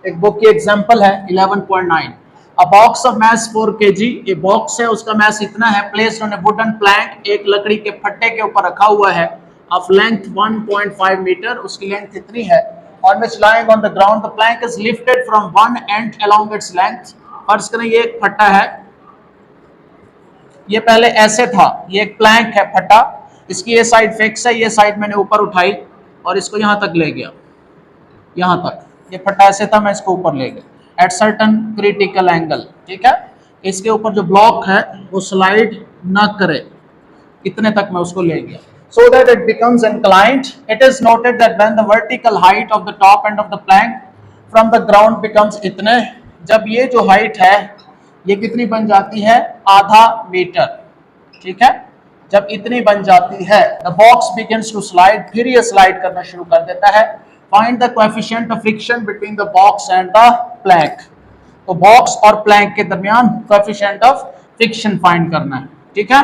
एक बुक की एग्जांपल है 11.9। अ बॉक्स ऑफ मैस 4 kg, ये बॉक्स है उसका मैस इतना है, placed on A wooden plank, एक लकड़ी के फट्टे के ऊपर रखा हुआ है, ऑफ लेंथ 1.5 मीटर, उसकी लेंथ इतनी है, on which lying on the ground the plank is lifted from one and along its length. फर्ज करें ये एक फट्टा है, ये पहले ऐसे था, ये एक प्लैंक है फट्टा, इसकी ये साइड फिक्स है, ये साइड मैंने ऊपर उठाई और इसको यहां तक ले गया, यहां तक, ये फट्टा ऐसे था, मैं इसको ऊपर ले गया एट सर्टन क्रिटिकल एंगल, ठीक है। इसके ऊपर जो ब्लॉक है वो स्लाइड ना करे, इतने तक मैं उसको ले गया, so that it becomes inclined. It is noted that when the vertical height of the top end of the plank from the ground becomes इतने, जब ये जो हाइट है ये कितनी बन जाती है, आधा मीटर, ठीक है, जब इतनी बन जाती है the box begins to slide, फिर ये स्लाइड करना शुरू कर देता है। Find the coefficient of friction between the box and the plank, तो बॉक्स और प्लैंक के दरमियान कोएफिशिएंट ऑफ फ्रिक्शन फाइंड करना है, ठीक है।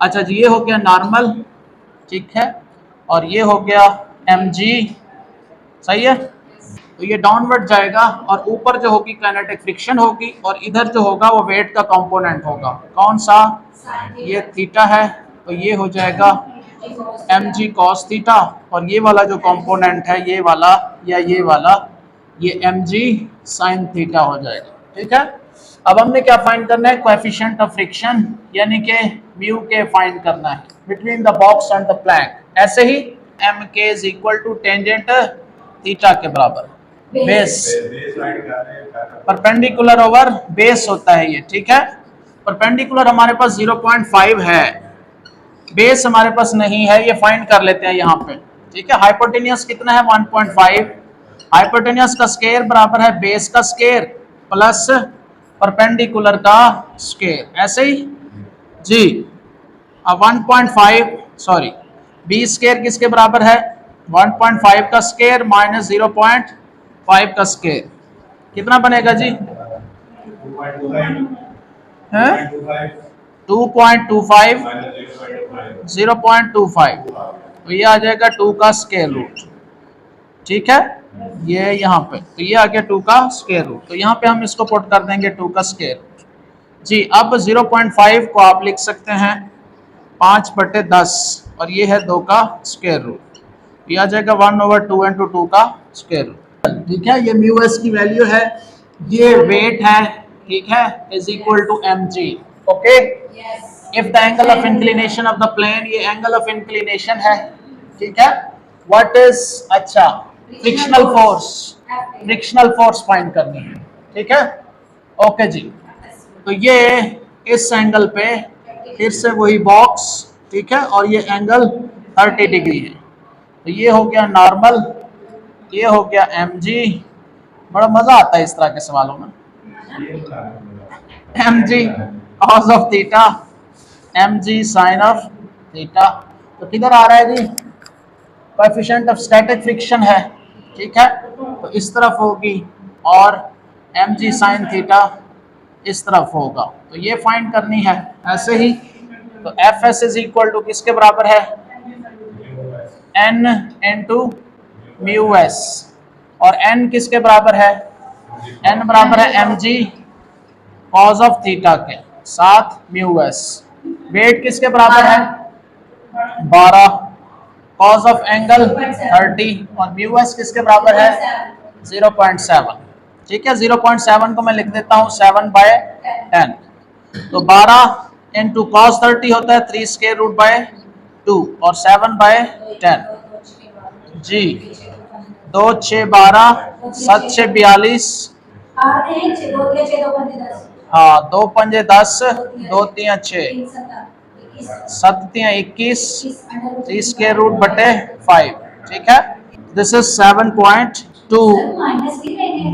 अच्छा जी, ये हो गया नॉर्मल, ठीक है, और ये हो गया mg, सही है। तो ये डाउनवर्ड जाएगा और ऊपर जो होगी काइनेटिक फ्रिक्शन होगी और इधर जो होगा वो वेट का कंपोनेंट होगा, कौन सा, ये थीटा है, तो ये हो जाएगा mg cos थीटा, और ये वाला जो कंपोनेंट है ये वाला या ये वाला, ये mg sin थीटा हो जाएगा, ठीक है। अब हमने क्या फाइंड करना है, कोएफिशिएंट ऑफ फ्रिक्शन, यानी कि म्यू के फाइंड करना है between the box and the plank. ऐसे ही mk is equal to tangent theta के बराबर, बेस परपेंडिकुलर ओवर बेस होता है ये, ठीक है। परपेंडिकुलर हमारे पास 0.5 है, बेस हमारे पास नहीं है, ये फाइंड कर लेते हैं यहाँ पे, ठीक है। हाइपोटेनियस कितना है, 1.5, हाइपोटेनियस का स्क्वायर बराबर है बेस का स्क्वायर प्लस परपेंडिकुलर का स्क्वायर, ऐसे ही जी। अब 1.5 सॉरी बी स्क्वायर किसके बराबर है, 1.5 का स्क्वायर माइनस 0.5 का स्क्वायर, कितना बनेगा जी, 2.25 0.25, तो ये आ जाएगा 2 का स्क्वायर रूट, ठीक है, ये यहाँ पे, तो ये आ गया 2 का स्क्वायर रूट, तो यहाँ पे हम इसको पुट कर देंगे 2 का स्क्वायर रूट जी। अब 0.5 को आप लिख सकते हैं 5/10 और ये है 2 का स्क्वायर रूट, ये आ जाएगा 1/2 into 2 का स्क्वायर रूट, ठीक है। ये म्यू एस की वैल्यू है, ये वेट है, ठीक है, is equal to mg, okay. If the angle of inclination of the plane, ये एंगल ऑफ इंक्लिनेशन है, ठीक है। व्हाट इज, अच्छा, frictional force, frictional force find करनी है, ठीक है, ओके जी। तो ये इस एंगल पे फिर से वही बॉक्स, ठीक है, और ये एंगल 30 डिग्री है, तो ये हो गया नॉर्मल, ये हो गया mg, बड़ा मजा आता है इस तरह के सवालों में, mg cos of theta, mg sin of theta, तो किधर आ रहा है जी, कोएफिशिएंट ऑफ स्टैटिक फ्रिक्शन है, ठीक है, तो इस तरफ होगी और mg sin थीटा इस तरफ होगा, तो ये फाइंड करनी है। ऐसे ही तो fs इज इक्वल टू किसके बराबर है, n इंटू म्यू एस, और n किसके बराबर है, n बराबर है mg कॉस ऑफ थीटा के साथ म्यू एस, वेट किसके बराबर है 12, कॉस ऑफ एंगल 30 और म्यू एस किसके बराबर है 0.7, ठीक है। 0.7 को मैं लिख देता हूँ 7/10, तो 12 इंटू कॉस 30 होता है 3 स्क्वायर रूट बाय 2 और 7/10 जी, 2 6 12 7 6 42, हाँ 2 5 10 2 3 6 7 3 21, 3 स्क्वायर रूट बटे 5, ठीक है। दिस इज 7.2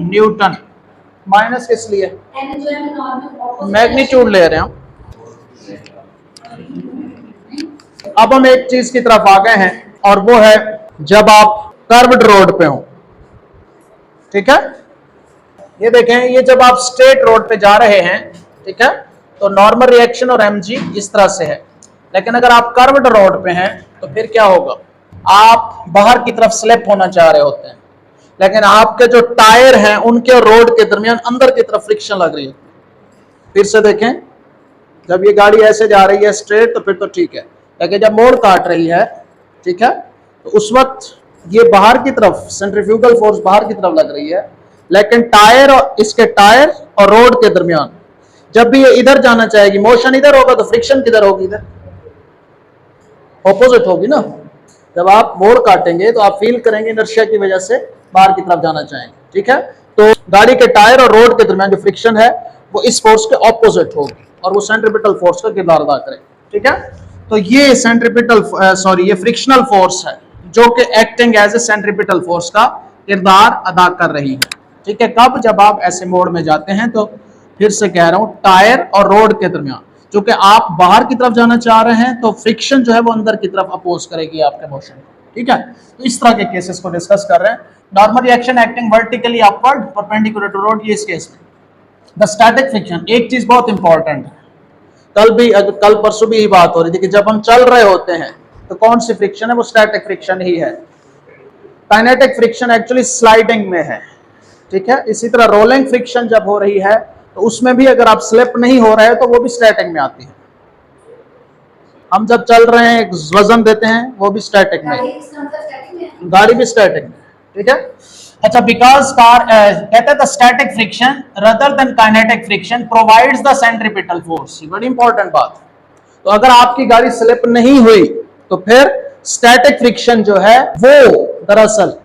न्यूटन, माइनस किस लिए, मैग्नीट्यूड ले रहे हैं। अब हम एक चीज की तरफ आ गए हैं और वो है जब आप कर्व्ड रोड पे हो, ठीक है, ये देखें, ये जब आप स्ट्रेट रोड पे जा रहे हैं, ठीक है, तो नॉर्मल रिएक्शन और mg इस तरह से है, लेकिन अगर आप कर्व्ड रोड पे हैं तो फिर क्या होगा, आप बाहर की तरफ स्लिप होना चाह रहे होते हैं, लेकिन आपके जो टायर हैं उनके और रोड के दरमियान अंदर की तरफ फ्रिक्शन लग रही है। फिर से देखें, जब ये गाड़ी ऐसे जा रही है स्ट्रेट तो फिर तो ठीक है, लेकिन जब मोड़ काट रही है, ठीक है, तो उस वक्त ये बाहर की तरफ सेंट्रीफ्यूगल फोर्स बाहर की तरफ लग रही है, लेकिन टायर और इसके टायर और रोड के दरमियान जब भी ये इधर जाना चाहेगी, मोशन इधर होगा तो फ्रिक्शन किधर होगी? इधर ऑपोजिट होगी ना। जब आप मोड़ काटेंगे तो आप फील करेंगे इनर्शिया की वजह से बाहर की तरफ जाना चाहेंगे, ठीक है। तो गाड़ी के टायर और रोड के दरमियान जो फ्रिक्शन है वो इस फोर्स के ऑपोजिट होगी और वो सेंट्रीपिटल फोर्स का किरदार अदा करेगी, ठीक है। तो ये सेंट्रीपिटल ये फ्रिक्शनल फोर्स है जो कि acting as a centripetal force का किरदार अदा कर रही है, ठीक है। कब? जब आप ऐसे मोड़ में जाते हैं। तो फिर से कह रहा हूं, टायर और रोड के दरमियान चूंकि आप बाहर की तरफ जाना चाह रहे हैं तो फ्रिक्शन जो है वो अंदर की तरफ अपोज करेगी आपके मोशन को, ठीक है। तो इस तरह के केसेस को डिस्कस कर रहे हैं। Normal reaction acting vertically upward perpendicular to road, ये इस केस में। द स्टैटिक फ्रिक्शन, एक चीज बहुत इंपॉर्टेंट है, कल परसों भी यही बात हो रही थी कि जब हम चल रहे होते हैं तो कौन सी फ्रिक्शन है? वो स्टैटिक फ्रिक्शन ही है। काइनेटिक फ्रिक्शन एक्चुअली स्लाइडिंग में है, ठीक है। इसी तरह रोलिंग फ्रिक्शन जब हो रही है तो उसमें भी अगर आप स्लिप नहीं हो रहे हैं तो वो भी स्टैटिक में आती है। हम जब चल रहे हैं एक वजन देते हैं वो भी स्टैटिक में, गाड़ी भी स्टैटिक में, ठीक है। अच्छा, बिकॉज कार कहते हैं the static friction rather than kinetic friction provides the centripetal force. बड़ी इंपॉर्टेंट बात। तो अगर आपकी गाड़ी स्लिप नहीं हुई तो फिर स्टैटिक फ्रिक्शन जो है वो दरअसल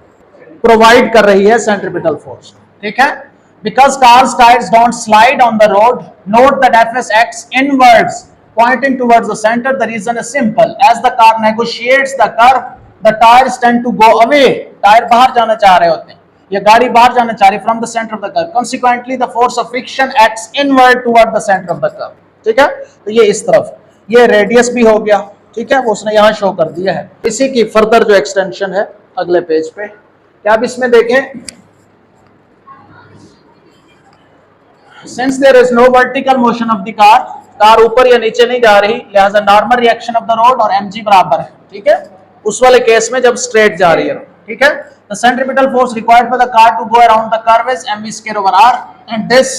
प्रोवाइड कर रही है सेंट्रीपिटल फोर्स, ठीक है। Because cars tires don't slide on the road, note that Fs acts inwards, pointing towards the center. The reason is simple. As the car negotiates the curve, the tires tend to go away. Tyre बाहर जाना चाह रहे होते हैं, ये गाड़ी बाहर जाना चाह रही है from the center of the curve. Consequently, the force of friction acts inward toward the center of the curve. ठीक है, तो ये इस तरफ, ये रेडियस भी हो गया, ठीक है, वो उसने यहाँ शो कर दिया है। इसी की फर्दर जो एक्सटेंशन है अगले पेज पे, क्या आप इसमें देखें, Since there is no vertical motion of the car, car ऊपर या नीचे नहीं जा रही, लिहाजा normal reaction of the road और mg बराबर है, ठीक है। उस वाले केस में जब स्ट्रेट जा रही है, ठीक है, the centripetal force required by the car to go around the curve is mv square over r, and this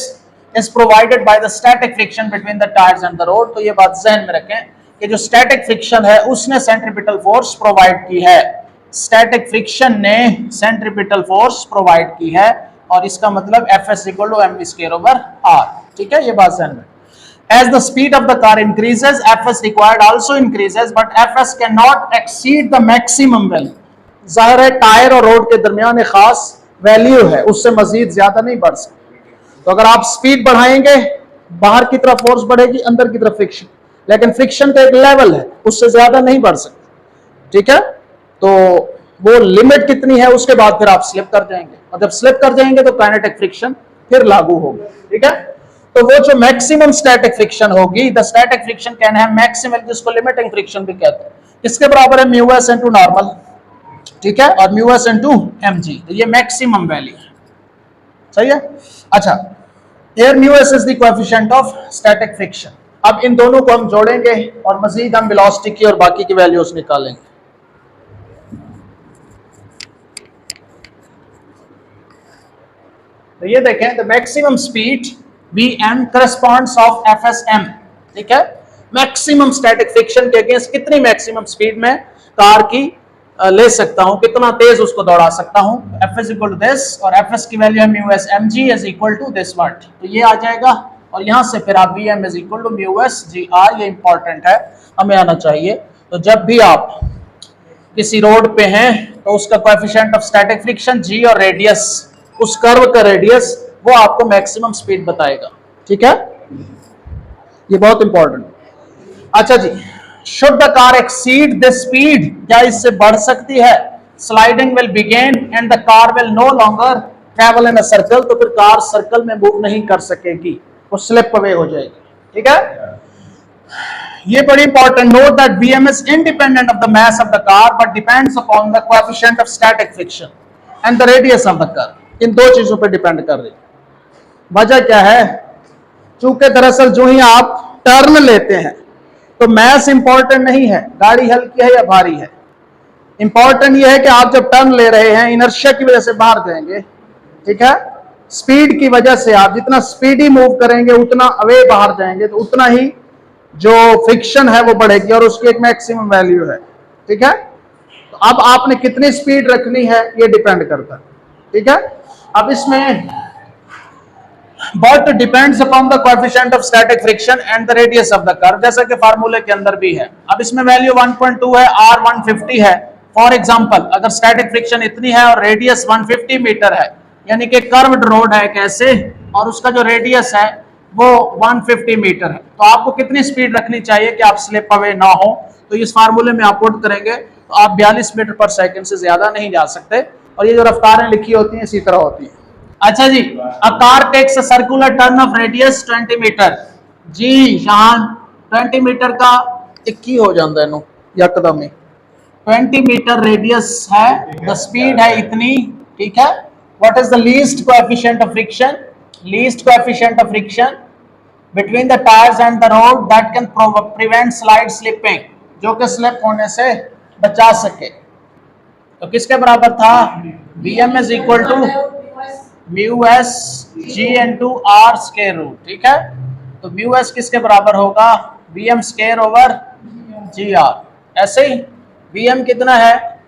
is provided by the static friction between the tires and the road. तो ये बात ज़हन में रखें कि जो static friction है उसने सेंट्रीपिटल फोर्स प्रोवाइड की है, स्टैटिक फ्रिक्शन ने सेंट्रीपिटल फोर्स प्रोवाइड की है, और इसका मतलब Fs equal to mv square over r, ठीक है, ये बात ध्यान में। As the speed of the car increases, Fs required also increases, but Fs cannot exceed the maximum value. जाहिर है टायर और रोड के दरमियान एक खास वैल्यू है, उससे मजीद ज्यादा नहीं बढ़ सकती। तो अगर आप स्पीड बढ़ाएंगे, बाहर की तरफ फोर्स बढ़ेगी, अंदर की तरफ फ्रिक्शन, लेकिन फ्रिक्शन का एक लेवल है, उससे ज्यादा नहीं बढ़ सकती, ठीक है। तो वो लिमिट कितनी है उसके बाद फिर आप स्लिप कर जाएंगे, और जब स्लिप कर जाएंगे तो काइनेटिक फ्रिक्शन फिर लागू होगी, ठीक है। तो वो जो मैक्सिमम स्टैटिक फ्रिक्शन होगी, the static friction can have maximum, जिसको लिमिटिंग फ्रिक्शन भी कहते हैं, किसके बराबर है? म्यू एस इनटू नॉर्मल, ठीक है, और म्यू एस इनटू mg, तो ये मैक्सिमम वैल्यू है, सही है। अच्छा, here mu S is the coefficient of static friction. अब इन दोनों को हम जोड़ेंगे और मजीद हम वेलोसिटी की और बाकी की वैल्यूज निकालेंगे। तो ये देखें, the maximum speed Vm corresponds of Fsm, ठीक है। मैक्सिमम स्टैटिक फ्रिक्शन के अगेंस्ट कितनी मैक्सिमम स्पीड में कार की ले सकता हूं, कितना तेज उसको दौड़ा सकता हूं। F is equal to this, और Fs की वैल्यू है mu S mg is equal to this word, तो ये आ जाएगा, और यहां से फिर आप Vm is equal to mu S gr, ये इंपॉर्टेंट है, हमें आना चाहिए। तो जब भी आप किसी रोड पे हैं तो उसका coefficient of static friction g और रेडियस, उस कर्व का रेडियस, वो आपको मैक्सिमम स्पीड बताएगा, ठीक है, ये बहुत इंपॉर्टेंट। अच्छा जी, should the car exceed this speed, क्या इससे बढ़ सकती है? Sliding will begin and the car will no longer travel in a circle, तो फिर कार सर्कल में मूव नहीं कर सकेगी, वो स्लिप अवे हो जाएगी, ठीक है। ये बड़ी important, note that Vm is independent of the mass of the car but depends upon the coefficient of static friction and the radius of the curve. इन दो चीजों पे डिपेंड कर रही है। वजह क्या है? चूंकि दरअसल जो ही आप टर्न लेते हैं तो मैस इंपॉर्टेंट नहीं है, गाड़ी हल्की है या भारी है, इंपॉर्टेंट ये है कि आप जब टर्न ले रहे हैं इनर्शिया की वजह से बाहर जाएंगे, ठीक है। स्पीड की वजह से आप जितना स्पीडी मूव करेंगे उतना अवे बाहर जाएंगे, तो उतना ही जो फ्रिक्शन है वो बढ़ेगी और उसकी एक मैक्सिमम वैल्यू है, ठीक है। तो अब आपने कितनी स्पीड रखनी है ये डिपेंड करता है, ठीक है। अब इसमें but depends upon the coefficient of static friction and the radius of the curve, जैसा कि फार्मूले के अंदर भी है। अब इसमें वैल्यू 1.2 है, R 150 है। फॉर एग्जांपल अगर स्टैटिक फ्रिक्शन इतनी है और रेडियस 150 मीटर है, यानी कि कर्व्ड रोड है कैसे, और उसका जो रेडियस है वो 150 मीटर है, तो आपको कितनी स्पीड रखनी चाहिए कि आप स्लिप अवे ना हो। तो इस फार्मूले में आप पुट करेंगे तो आप 42 मीटर पर सेकंड से ज्यादा नहीं जा सकते, और ये जो रफ्तारें लिखी होती हैं इसी तरह होती हैं। अच्छा जी, a car takes a circular turn of radius 20 metre. जी शान 20 मीटर का एक की हो जाता है नो यकदम में 20 मीटर रेडियस है, द स्पीड है इतनी, ठीक है। What is the least coefficient of friction? Least coefficient of friction between the tyres and the road that can prevent slide slipping, जो कि स्लिप होने से बचा सके। तो किसके बराबर था? Vm is equal to mu S G into R square root, ठीक है। तो म्यू एस किसके बराबर होगा? Vm square over G R. ऐसे ही Vm कितना है?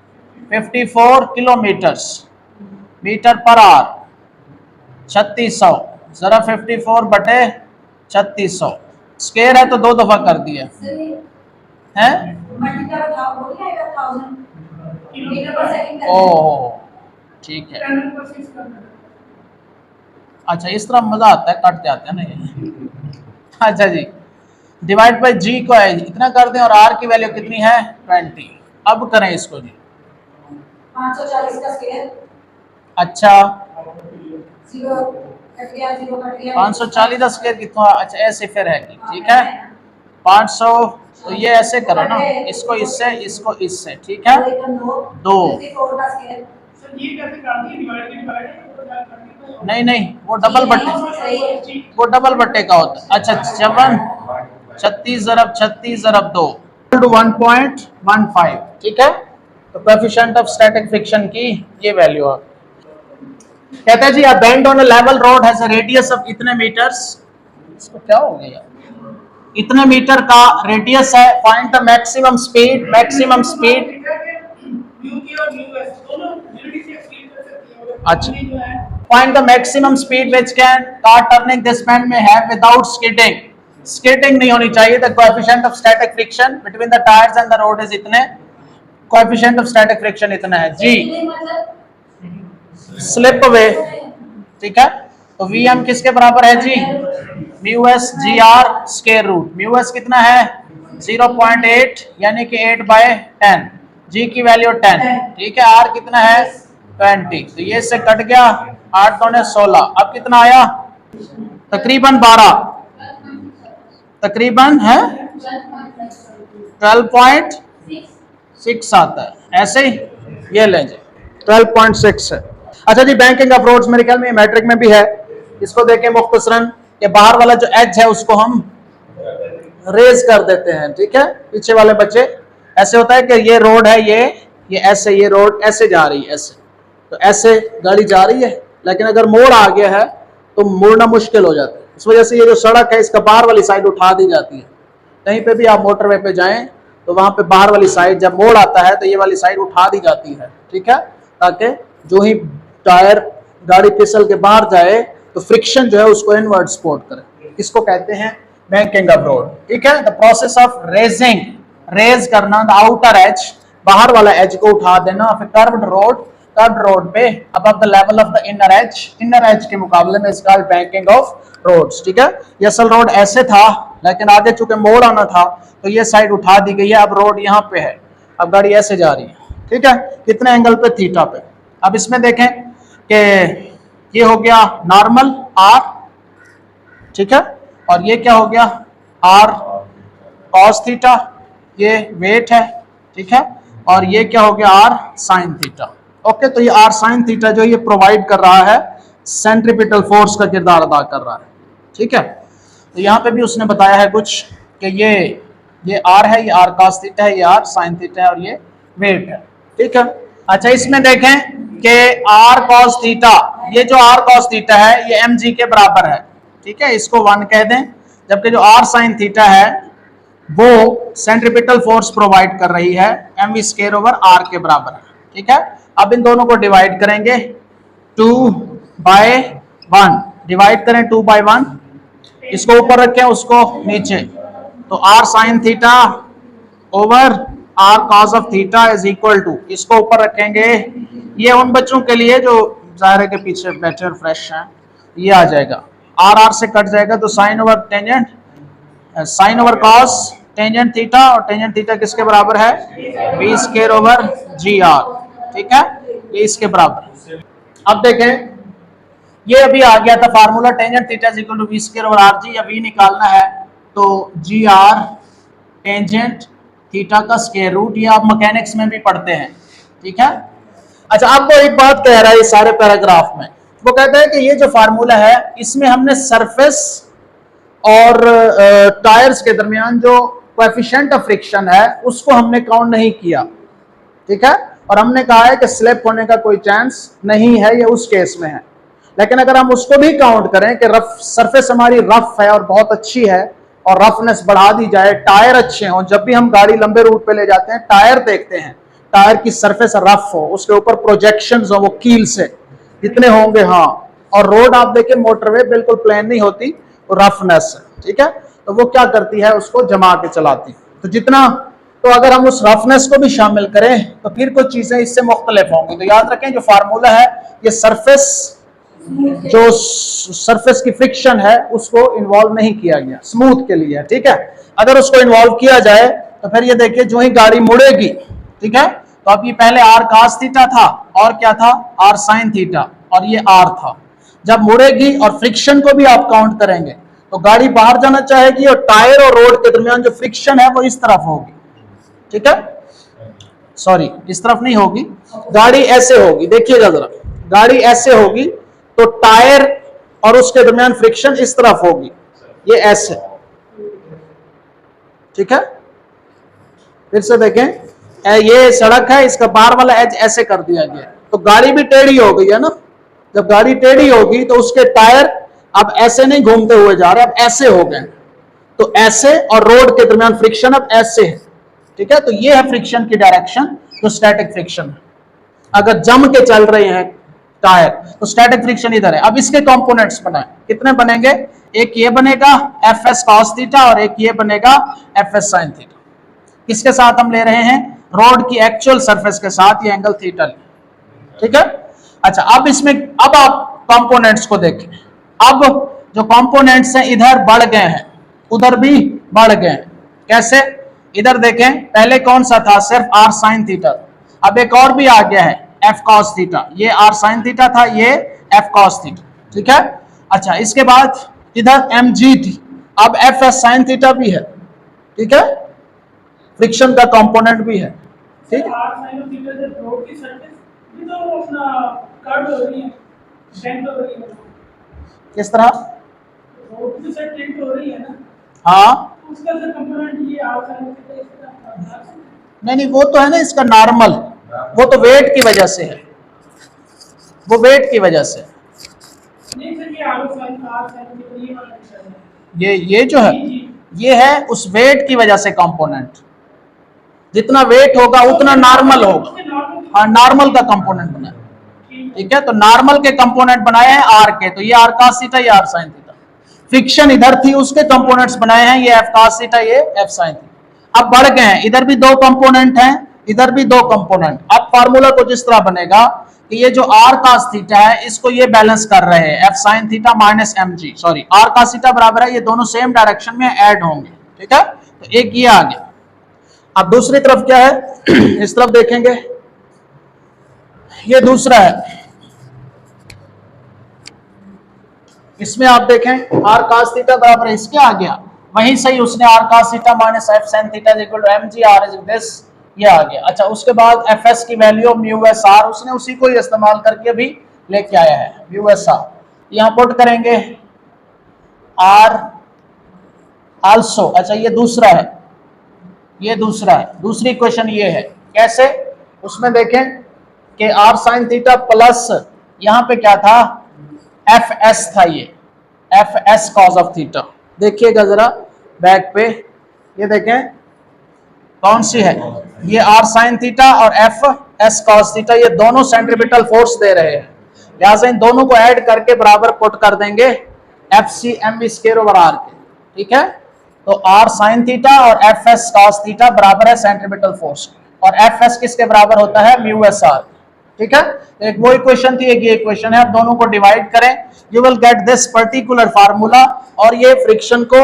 54 किलोमीटर्स मीटर पर आवर, 3600, जरा 54 बटे 3600 स्क्वायर है तो 2 दफा कर दिया है। ओह ठीक है, अच्छा इस तरह मजा आता है, कट जाते हैं ना ये। अच्छा जी, डिवाइड बाय जी को है इतना कर दें और आर की वैल्यू कितनी है? 20। अब करें इसको जी 540 का स्क्वायर। अच्छा 0 कट गया, 0 कट गया, 540 का स्क्वायर कितना? अच्छा ऐसे फिर है, ठीक है। 500 तो ये ऐसे करो ना, इसको इससे इसको इससे, ठीक है। 2 नहीं नहीं वो डबल बट्टे, वो डबल बट्टे का होता है। अच्छा 36 ज़रब 36 ज़रब 2 1.15, ठीक है। तो कोएफिशिएंट ऑफ स्टैटिक फ्रिक्शन की ये वैल्यू है। कहते हैं जी a bend on a level road has a radius of इतने मीटर्स, इसको क्या हो गया, इतने मीटर का रेडियस है। Find the maximum speed, maximum speed. अच्छा, find the maximum speed which can car turning this bend में हैव विदाउट स्किडिंग। स्किडिंग नहीं होनी चाहिए। The coefficient of static friction between the tyres and the road is इतने, coefficient of static friction इतना है जी, slip away, ठीक है। तो Vm किसके बराबर है जी? Mu S G R square root. Mu S कितना है? 0.8 यानी कि 8/10, जी की वैल्यू 10, ठीक है। आर कितना है? 20, तो ये से कट गया, 8 दूने 16। अब कितना आया? तकरीबन 12, तकरीबन है 12.6 आता है। ऐसे ही ये ले जी 12.6 है। अच्छा जी, बैंकिंग ऑफ रोड्स मेरे ख्याल में मैट्रिक में भी है, इसको देखें मुख्तसरन कि बाहर वाला जो एज है उसको हम रेज कर देते हैं, ठीक है। पीछे वाले बच्चे ऐसे होता है कि ये रोड है, ये ऐसे, ये रोड ऐसे जा रही है, ऐसे, तो ऐसे गाड़ी जा रही है, लेकिन अगर मोड़ आ गया है तो मोड़ना मुश्किल हो जाता है। इस वजह से ये जो सड़क है इसका बाहर वाली साइड उठा दी जाती है। कहीं पे भी आप मोटरवे पे जाएं तो वहां पे बाहर वाली साइड जब मोड़ आता है तो ये वाली साइड उठा दी जाती है, ठीक है, ताकि जो ही टायर गाड़ी फिसल के बाहर जाए तो फ्रिक्शन जो है उसको इनवर्ट सपोर्ट करे। इसको कहते हैं बैंकिंग ऑफ रोड, ठीक है। The process of raising, raise करना, द आउटर एज, बाहर वाला एज को उठा देना of a curved road, curved road पे above the level of the inner edge, inner edge के मुकाबले में इसका बैंकिंग ऑफ रोड्स, ठीक है। ये असल रोड ऐसे था लेकिन आगे चूंकि मोड़ आना था तो ये साइड उठा दी गई है। अब रोड यहाँ पे है, अब गाड़ी ऐसे जा रही है, ठीक है। कितने एंगल पे? थीटा पे। अब इसमें देखें कि ये हो गया नॉर्मल आर, ठीक है, और ये क्या हो गया? आर कॉस थीटा, ये वेट है, ठीक है, और ये क्या हो गया? Are sine theta. ओके, तो ये आर साइन थीटा जो ये प्रोवाइड कर रहा है सेंट्रीपिटल फोर्स का किरदार अदा कर रहा है, ठीक है। तो यहाँ पे भी उसने बताया है कुछ कि ये आर है, ये आर कॉस थीटा है, ये आर साइन थीटा है और ये वेट है। ठीक है। अच्छा इसमें देखें कि r cos थीटा, ये जो r cos थीटा है ये mg के बराबर है, ठीक है, इसको 1 कह दें, जबकि जो r sin थीटा है वो सेंट्रीपिटल फोर्स प्रोवाइड कर रही है mv स्क्वायर ओवर r के बराबर है, ठीक है। अब इन दोनों को डिवाइड करेंगे 2/1, डिवाइड करें 2/1, इसको ऊपर रखें उसको नीचे, तो r sin theta over r cos of theta is equal to, इसको ऊपर रखेंगे, ये उन बच्चों के लिए जो ज़ाहिर के पीछे बैठे और फ्रेश हैं, ये आ जाएगा r से कट जाएगा तो sine over tangent, sine over cos tangent theta, और टेंजेंट थीटा किसके बराबर है, v स्क्वायर ओवर gr, ठीक है, ये इसके बराबर। अब देखें ये अभी आ गया था formula, tangent theta is equal to v square over rg, या v निकालना है तो gr टेंजेंट थीटा का स्क्वायर रूट, ये आप मैकेनिक्स में भी पढ़ते हैं, ठीक है। अच्छा आपको एक बात कह रहा है इस सारे पैराग्राफ में, वो कहता है कि ये जो फार्मूला है इसमें हमने सरफेस और टायर्स के दरमियान जो कोएफिशिएंट ऑफ फ्रिक्शन है उसको हमने काउंट नहीं किया, ठीक है, और हमने कहा है कि स्लिप होने का कोई चांस नहीं है, ये उस केस में है। लेकिन अगर हम उसको भी काउंट करें कि रफ सरफेस हमारी रफ है और बहुत अच्छी है और रफनेस बढ़ा दी जाए, टायर अच्छे हों, जब भी हम गाड़ी लंबे रूट पे ले जाते हैं टायर देखते हैं, टायर की सरफेस रफ हो, उसके ऊपर प्रोजेक्शंस हो वो कील से जितने होंगे, हाँ, और रोड आप देखें मोटरवे बिल्कुल प्लेन नहीं होती, वो रफनेस है, ठीक है, तो वो क्या करती है उसको जमा के चलाती, तो जितना, तो अगर हम उस रफनेस को भी शामिल करें तो फिर कुछ चीजें इससे मुख्तलिफ होंगी। तो याद रखें जो फार्मूला है ये सरफेस, जो सरफेस की फ्रिक्शन है उसको इन्वॉल्व नहीं किया गया, स्मूथ के लिए, ठीक है। अगर उसको इन्वॉल्व किया जाए तो फिर ये देखिए जो ही गाड़ी मुड़ेगी, ठीक है, तो अब ये पहले r cos थीटा था और क्या था r sin थीटा, और ये r था, जब मुड़ेगी और फ्रिक्शन को भी आप काउंट करेंगे तो गाड़ी बाहर जाना चाहेगी और टायर और रोड के दरमियान जो फ्रिक्शन है वो इस तरफ होगी, ठीक है, सॉरी इस तरफ नहीं होगी, गाड़ी ऐसे होगी, देखिएगा जरा, गाड़ी ऐसे होगी तो टायर और उसके दरमियान फ्रिक्शन इस तरफ होगी, ये ऐसे, ठीक है। फिर से देखें, ये सड़क है, इसका बाहर वाला एज ऐसे कर दिया गया, तो गाड़ी भी टेढ़ी हो गई है ना, जब गाड़ी टेढ़ी होगी तो उसके टायर अब ऐसे नहीं घूमते हुए जा रहे, अब ऐसे हो गए, तो ऐसे, और रोड के दरमियान फ्रिक्शन अब ऐसे है, ठीक है, तो ये है फ्रिक्शन की डायरेक्शन, जो स्टैटिक फ्रिक्शन है। अगर जम के चल रहे हैं टायर तो स्टैटिक फ्रिक्शन इधर है। अब इसके कंपोनेंट्स बनाए, कितने बनेंगे, एक ये बनेगा एफ एस कॉस थीटा और एक ये बनेगा एफ एस साइन थीटा, किसके साथ हम ले रहे हैं, रोड की एक्चुअल सरफेस के साथ, ये एंगल थीटा ले, ठीक है। अच्छा अब इसमें, अब आप कंपोनेंट्स को देखें, अब जो कंपोनेंट्स हैं इधर बढ़ गए हैं, उधर भी बढ़ गए हैं, कैसे, इधर देखें पहले कौन सा था, सिर्फ r sin थीटा, अब एक और भी आ गया है f cos थीटा, ये r sin थीटा था, ये f cos थीटा, ठीक है। अच्छा इसके बाद इधर mg थी, अब f s sin थीटा भी है, ठीक है, फ्रिक्शन का कंपोनेंट भी है, ठीक है। किस तरह, हाँ नहीं वो तो है ना इसका नॉर्मल, वो तो वेट की वजह से है, वो वेट की वजह से, ये जो है ये है उस वेट की वजह से कंपोनेंट, जितना वेट होगा उतना नॉर्मल होगा, हाँ नॉर्मल का कंपोनेंट बना, ठीक है, तो नॉर्मल के कंपोनेंट बनाए हैं आर के, तो ये आर cos थीटा, ये आर sin थीटा, फ्रिक्शन इधर थी उसके कंपोनेंट्स बनाए हैं, ये एफ cos थीटा, ये एफ sin थीटा। अब बढ़ गए हैं, इधर भी दो कंपोनेंट हैं, इधर भी दो कंपोनेंट, अब फार्मूला को जिस तरह बनेगा कि ये जो आर cos थीटा है इसको ये बैलेंस कर रहे हैं, F sin theta minus mg, sorry R cos theta बराबर है, ये दोनों सेम डायरेक्शन में ऐड होंगे, ठीक है, तो एक ये आ गया। अब दूसरी तरफ क्या है, इस तरफ देखेंगे, ये दूसरा है, इसमें आप देखें आर cos थीटा बराबर इसके आ गया, वहीं से उसने R cos theta minus F sin theta equal to mg r is this, ये आ गया। अच्छा उसके बाद एफ एस की वैल्यू म्यू एस आर, उसने उसी को ही इस्तेमाल करके भी लेके आया है, म्यू एस आर, यहां पुट करेंगे आर आल्सो, अच्छा ये दूसरा है, ये दूसरा है, दूसरी इक्वेशन ये है, कैसे, उसमें देखें कि आर साइन थीटा प्लस यहाँ पे क्या था, एफ एस था, ये F S cos of theta. देखिएगा जरा बैक पे, ये देखें कौन सी है, ये आर साइन थीटा और एफ एस कॉस थीटा, ये दोनों सेंट्रीपिटल फोर्स दे रहे हैं, लिहाजा इन दोनों को ऐड करके बराबर पुट कर देंगे F C M V square over R के। ठीक है, तो आर साइन थीटा और एफ एस कॉस थीटा बराबर है सेंट्रीपिटल फोर्स, और एफ एस किसके बराबर होता है, म्यू एस आर। ठीक है, एक वो इक्वेशन थी, एक ये इक्वेशन है, आप दोनों को डिवाइड करें, you will get this particular formula, और ये फ्रिक्शन को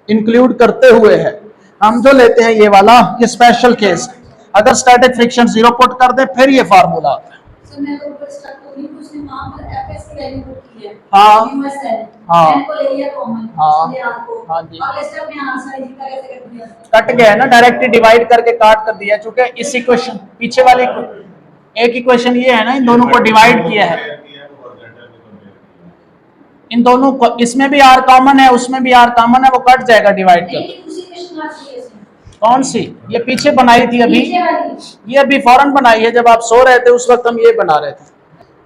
इंक्लूड करते हुए है। हम जो लेते हैं ये वाला, ये स्पेशल केस, अगर स्टैटिक फ्रिक्शन 0 पुट कर दे फिर ये फार्मूला आता है। सर मैं ऊपर स्टक हो गई, उसने वहां पर एफएस की वैल्यू पुट की है, हाँ यूएस है, हाँ एन को ले लिया कॉमन, हाँ इसलिए आर को, हाँ जी, अब स्टेप में आर साइन थीटा कैसे कर दिया, कट गया है ना, डायरेक्टली डिवाइड करके काट कर दिया, चूंकि इस इक्वेशन पीछे वाली एक इक्वेशन ये है ना, इन दोनों को डिवाइड किया है, इन दोनों को, इसमें भी आर कॉमन है उसमें भी आर कॉमन है, वो कट जाएगा डिवाइड कर। लेकिन उसी क्वेश्चन आर सी है, कौन सी, ये पीछे बनाई थी अभी, नीचे वाली, ये अभी फौरन बनाई है, जब आप सो रहे थे उस वक्त हम ये बना रहे थे।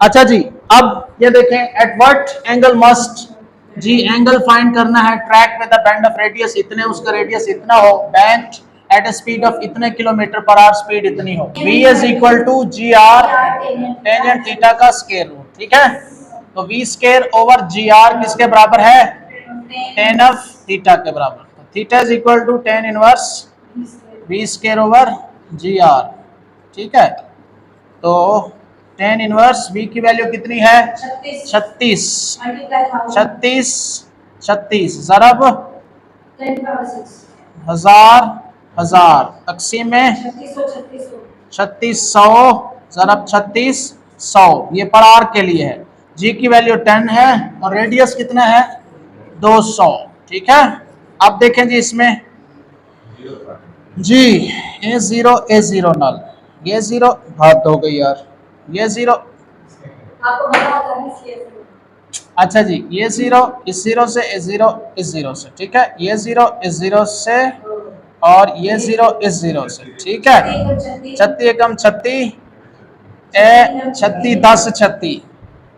अच्छा जी, अब ये देखें, एट व्हाट एंगल मस्ट, जी एंगल फाइंड करना है, ट्रैक में द बेंड ऑफ रेडियस इतने, उसका रेडियस इतना हो, bend at a speed of इतने किलोमीटर पर आवर, स्पीड इतनी हो, v is equal to G R tangent theta का स्क्वायर रूट। ठीक है, तो v square over G R किसके बराबर है, टेन ऑफ थीटा के बराबर, तो theta is equal to tan inverse v square over G R. ठीक है, तो टेन इनवर्स v की वैल्यू कितनी है, 36, मल्टीप्लाई 36 ज़रब 1000 1000 तकसीम में 3600 ज़रब 3600, ये पर आर के लिए है, g की वैल्यू 10 है और रेडियस कितना है 200। ठीक है, अब देखें जी इसमें जी A0 नल, ये 0 बात हो गई यार, ये 0, आपको बता करनी चाहिए, अच्छा जी, ये 0 इस 0 से, इस 0 इस 0 से। ठीक है, ये 0 इस 0 से और ये 0 इस 0 से। ठीक है, 36 एकम 36 ए 36 10 36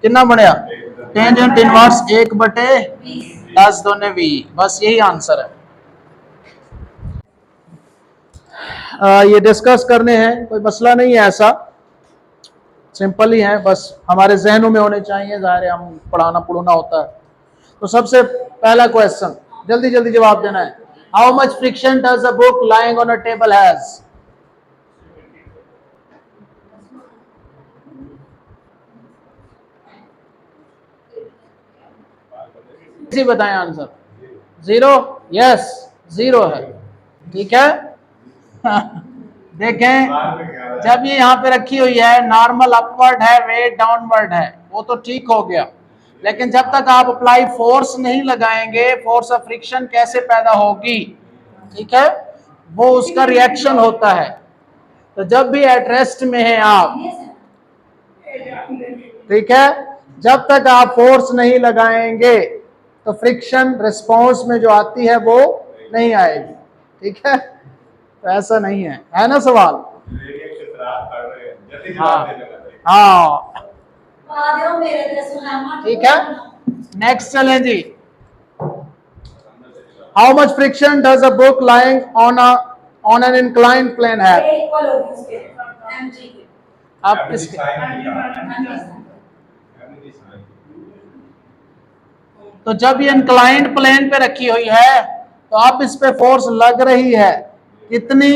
कितना बनया, टेंजेंट इनवर्स 1/10 दोने v, बस यही आंसर है। ये डिस्कस करने हैं, कोई मसला नहीं है, ऐसा सिंपल ही है, बस हमारे जहनों में होने चाहिए, ज़ाहिर है हम पढ़ाना होता है। तो सबसे पहला क्वेश्चन जल्दी जल्दी जवाब देना है, how much friction does a book lying on a table has, जी बताएं आंसर, 0, यस 0 है। ठीक है देखें, जब ये यहाँ पे रखी हुई है, नॉर्मल अपवर्ड है, वेट डाउनवर्ड है, वो तो ठीक हो गया, लेकिन जब तक आप अप्लाई फोर्स नहीं लगाएंगे, फोर्स ऑफ फ्रिक्शन कैसे पैदा होगी। ठीक है, वो उसका रिएक्शन होता है। तो जब भी एट रेस्ट में है आप, ठीक है, जब तक आप फोर्स नहीं लगाएंगे तो फ्रिक्शन रिस्पॉन्स में जो आती है वो नहीं आएगी। ठीक है, तो ऐसा नहीं है ना सवाल, हाँ ठीक है। नेक्स्ट चलें जी, how much friction does a book lying on an inclined plane has, आप इसके तो जब ये इंक्लाइंड प्लेन पे रखी हुई है तो अब इस पे फोर्स लग रही है, कितनी,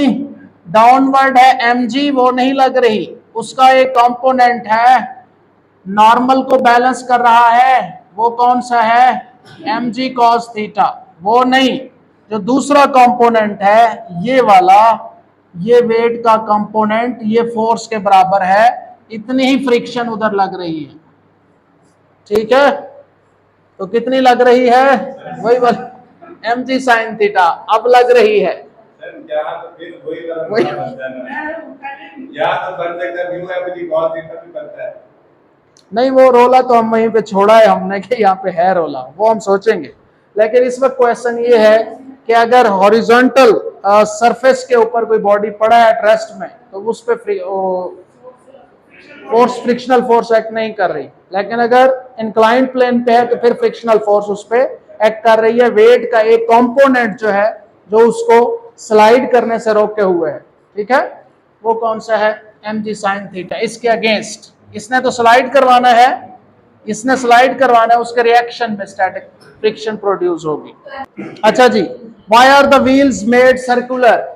डाउनवर्ड है mg, वो नहीं लग रही, उसका एक कंपोनेंट है नॉर्मल को बैलेंस कर रहा है, वो कौन सा है, mg cos थीटा, वो नहीं, जो दूसरा कंपोनेंट है ये वाला, ये वेट का कंपोनेंट, ये फोर्स के बराबर है, इतनी ही फ्रिक्शन उधर लग रही है। ठीक है, तो कितनी लग रही है, वही mg sin थीटा अब लग रही है, नहीं वो रोला तो हम वहीं पे छोड़ा है हमने कि यहाँ पे है रोला, वो हम सोचेंगे, लेकिन इस वक्त क्वेश्चन ये है कि अगर हॉरिजॉन्टल सरफेस के ऊपर कोई बॉडी पड़ा है एट रेस्ट में, तो उस पर फोर्स फ्रिक्शनल फोर्स एक्ट नहीं कर रही, लेकिन अगर इंक्लाइंड प्लेन पे है तो फिर फ्रिक्शनल फोर्स उस पर एक्ट कर रही है। वेट का एक कंपोनेंट जो है जो उसको स्लाइड करने से रोके हुए है, ठीक है, वो कौन सा है, mg sin थीटा। इसके अगेंस्ट इसने तो स्लाइड करवाना है, इसने स्लाइड करवाना है, उसके रिएक्शन में स्टैटिक फ्रिक्शन प्रोड्यूस होगी। अच्छा जी, why are the wheels made circular,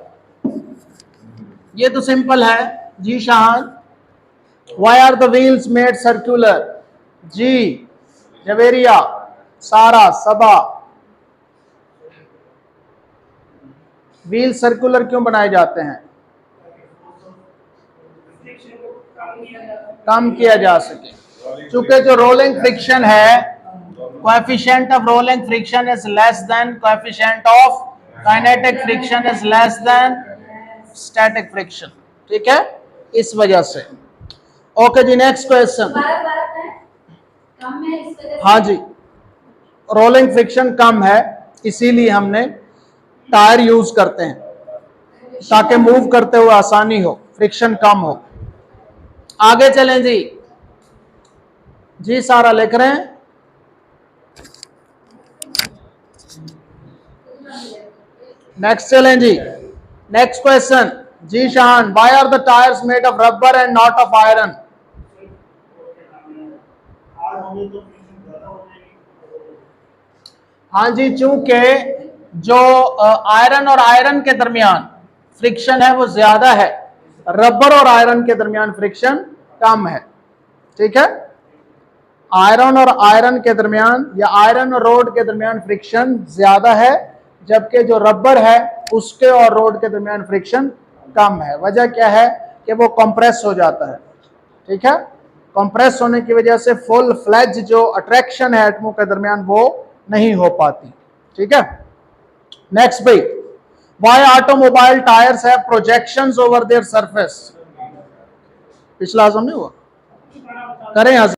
ये तो सिंपल है जी Shahan. Why are the wheels made circular, जी जवेरिया, सारा, सबा, व्हील सर्कुलर क्यों बनाए जाते हैं, कम किया जा सके, चूंकि जो रोलिंग फ्रिक्शन है, coefficient of rolling friction is less than coefficient of kinetic friction is less than static friction, ठीक है, इस वजह से। ओके जी, नेक्स्ट क्वेश्चन। कम है इस वजह से। हाँ जी, रोलिंग फ्रिक्शन कम है, इसीलिए हमने टायर यूज करते हैं ताकि मूव करते हुए आसानी हो, फ्रिक्शन कम हो। आगे चलें जी, जी सारा लिख रहे हैं। नेक्स्ट चलें जी, नेक्स्ट क्वेश्चन, जी Shahan, why are the tyres made of rubber and not of iron, हाँ जी, चूंकि जो आयरन और आयरन के दरमियान फ्रिक्शन है वो ज्यादा है, रबर और आयरन के दरमियान फ्रिक्शन कम है, ठीक है, आयरन और आयरन के दरमियान या आयरन और रोड के दरमियान फ्रिक्शन ज्यादा है, जबकि जो रबर है उसके और रोड के दरमियान फ्रिक्शन कम है। वजह क्या है कि वो कंप्रेस हो जाता है, ठीक है, कंप्रेस होने की वजह से फुल फ्लैज जो अट्रैक्शन है एटमों के दरमियान वो नहीं हो पाती, ठीक है। नेक्स्ट भाई, why automobile tyres have projections over their surface, पिछला आजम नहीं हुआ, करें आज